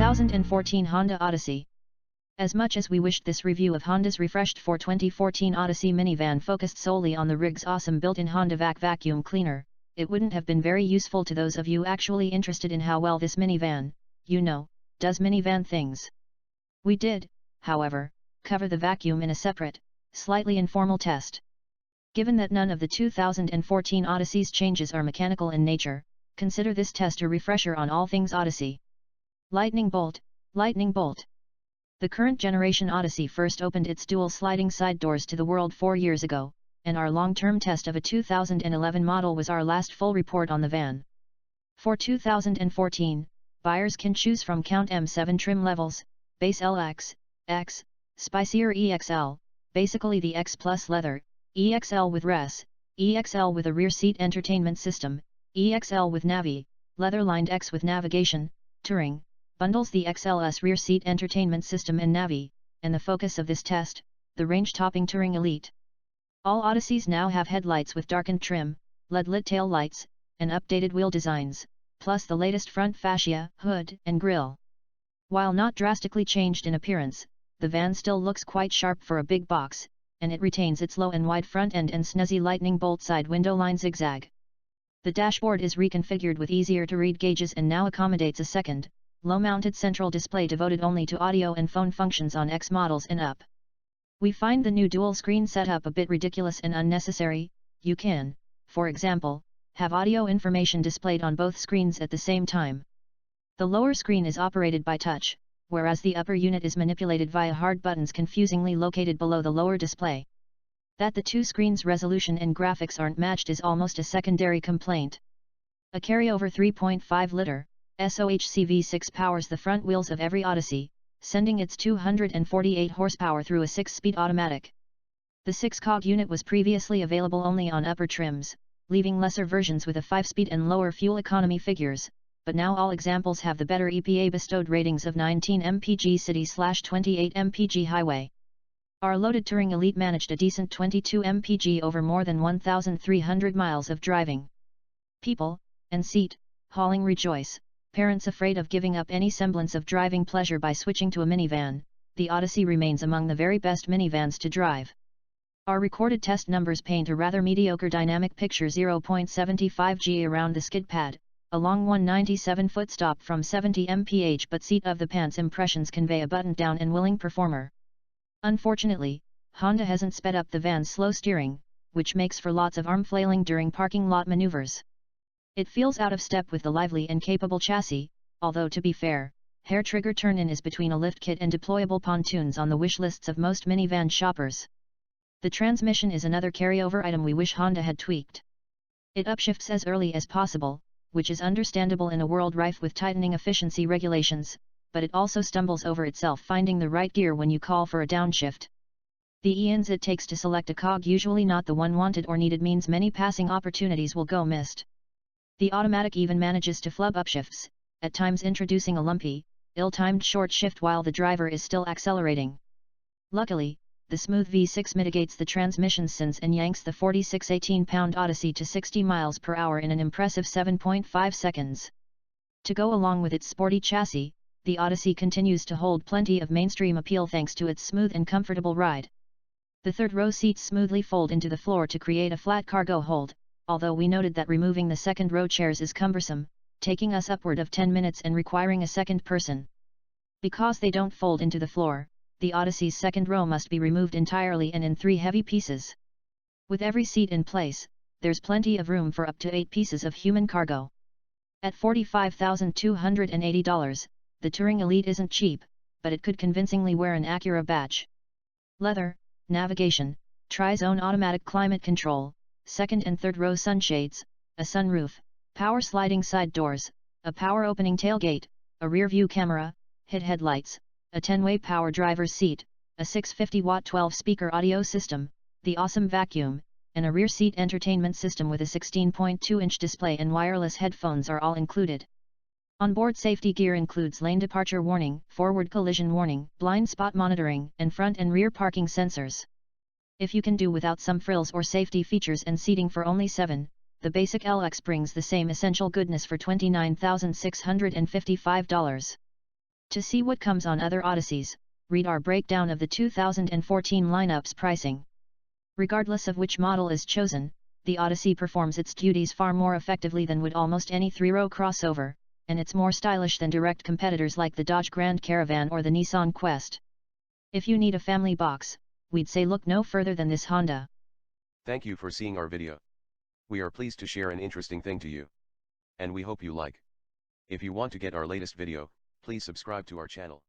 2014 Honda Odyssey. As much as we wished this review of Honda's refreshed for 2014 Odyssey minivan focused solely on the rig's awesome built-in Honda vacuum cleaner, it wouldn't have been very useful to those of you actually interested in how well this minivan, does minivan things. We did, however, cover the vacuum in a separate, slightly informal test. Given that none of the 2014 Odyssey's changes are mechanical in nature, consider this test a refresher on all things Odyssey. Lightning bolt, lightning bolt. The current generation Odyssey first opened its dual sliding side doors to the world 4 years ago, and our long-term test of a 2011 model was our last full report on the van. For 2014, buyers can choose from count M7 trim levels, base LX, X, spicier EXL, basically the X plus leather, EXL with res, EXL with a rear seat entertainment system, EXL with Navi, leather-lined X with navigation, Touring, bundles the XLS rear seat entertainment system and Navi, and the focus of this test, the range-topping Touring Elite. All Odysseys now have headlights with darkened trim, LED-lit tail lights, and updated wheel designs, plus the latest front fascia, hood, and grille. While not drastically changed in appearance, the van still looks quite sharp for a big box, and it retains its low and wide front end and snazzy lightning bolt side window line zigzag. The dashboard is reconfigured with easier-to-read gauges and now accommodates a second, low-mounted central display devoted only to audio and phone functions on X models and up. We find the new dual-screen setup a bit ridiculous and unnecessary. You can, for example, have audio information displayed on both screens at the same time. The lower screen is operated by touch, whereas the upper unit is manipulated via hard buttons confusingly located below the lower display. That the two screens' resolution and graphics aren't matched is almost a secondary complaint. A carryover 3.5-liter SOHC V6 powers the front wheels of every Odyssey, sending its 248 horsepower through a 6-speed automatic. The 6-cog unit was previously available only on upper trims, leaving lesser versions with a 5-speed and lower fuel economy figures, but now all examples have the better EPA-bestowed ratings of 19 mpg city/28 mpg highway. Our loaded Touring Elite managed a decent 22 mpg over more than 1,300 miles of driving. People, and seat, hauling rejoice. Parents afraid of giving up any semblance of driving pleasure by switching to a minivan, the Odyssey remains among the very best minivans to drive. Our recorded test numbers paint a rather mediocre dynamic picture: 0.75 G around the skid pad, a long 197-foot stop from 70 mph, but seat of the pants impressions convey a buttoned-down and willing performer. Unfortunately, Honda hasn't sped up the van's slow steering, which makes for lots of arm flailing during parking lot maneuvers. It feels out of step with the lively and capable chassis, although to be fair, hair trigger turn-in is between a lift kit and deployable pontoons on the wish lists of most minivan shoppers. The transmission is another carryover item we wish Honda had tweaked. It upshifts as early as possible, which is understandable in a world rife with tightening efficiency regulations, but it also stumbles over itself finding the right gear when you call for a downshift. The eons it takes to select a cog, usually not the one wanted or needed, means many passing opportunities will go missed. The automatic even manages to flub upshifts, at times introducing a lumpy, ill-timed short shift while the driver is still accelerating. Luckily, the smooth V6 mitigates the transmission sins and yanks the 46 18-pound Odyssey to 60 miles per hour in an impressive 7.5 seconds. To go along with its sporty chassis, the Odyssey continues to hold plenty of mainstream appeal thanks to its smooth and comfortable ride. The third-row seats smoothly fold into the floor to create a flat cargo hold, although we noted that removing the second-row chairs is cumbersome, taking us upward of 10 minutes and requiring a second person. Because they don't fold into the floor, the Odyssey's second row must be removed entirely and in 3 heavy pieces. With every seat in place, there's plenty of room for up to 8 pieces of human cargo. At $45,280, the Touring Elite isn't cheap, but it could convincingly wear an Acura badge. Leather, navigation, tri-zone automatic climate control, second and third row sunshades, a sunroof, power sliding side doors, a power opening tailgate, a rear view camera, HID headlights, a 10-way power driver's seat, a 650-watt 12-speaker audio system, the awesome vacuum, and a rear seat entertainment system with a 16.2-inch display and wireless headphones are all included. Onboard safety gear includes lane departure warning, forward collision warning, blind spot monitoring, and front and rear parking sensors. If you can do without some frills or safety features and seating for only $7, the basic LX brings the same essential goodness for $29,655. To see what comes on other Odysseys, read our breakdown of the 2014 lineup's pricing. Regardless of which model is chosen, the Odyssey performs its duties far more effectively than would almost any three-row crossover, and it's more stylish than direct competitors like the Dodge Grand Caravan or the Nissan Quest. If you need a family box, we'd say look no further than this Honda. Thank you for seeing our video. We are pleased to share an interesting thing to you. And we hope you like. If you want to get our latest video, please subscribe to our channel.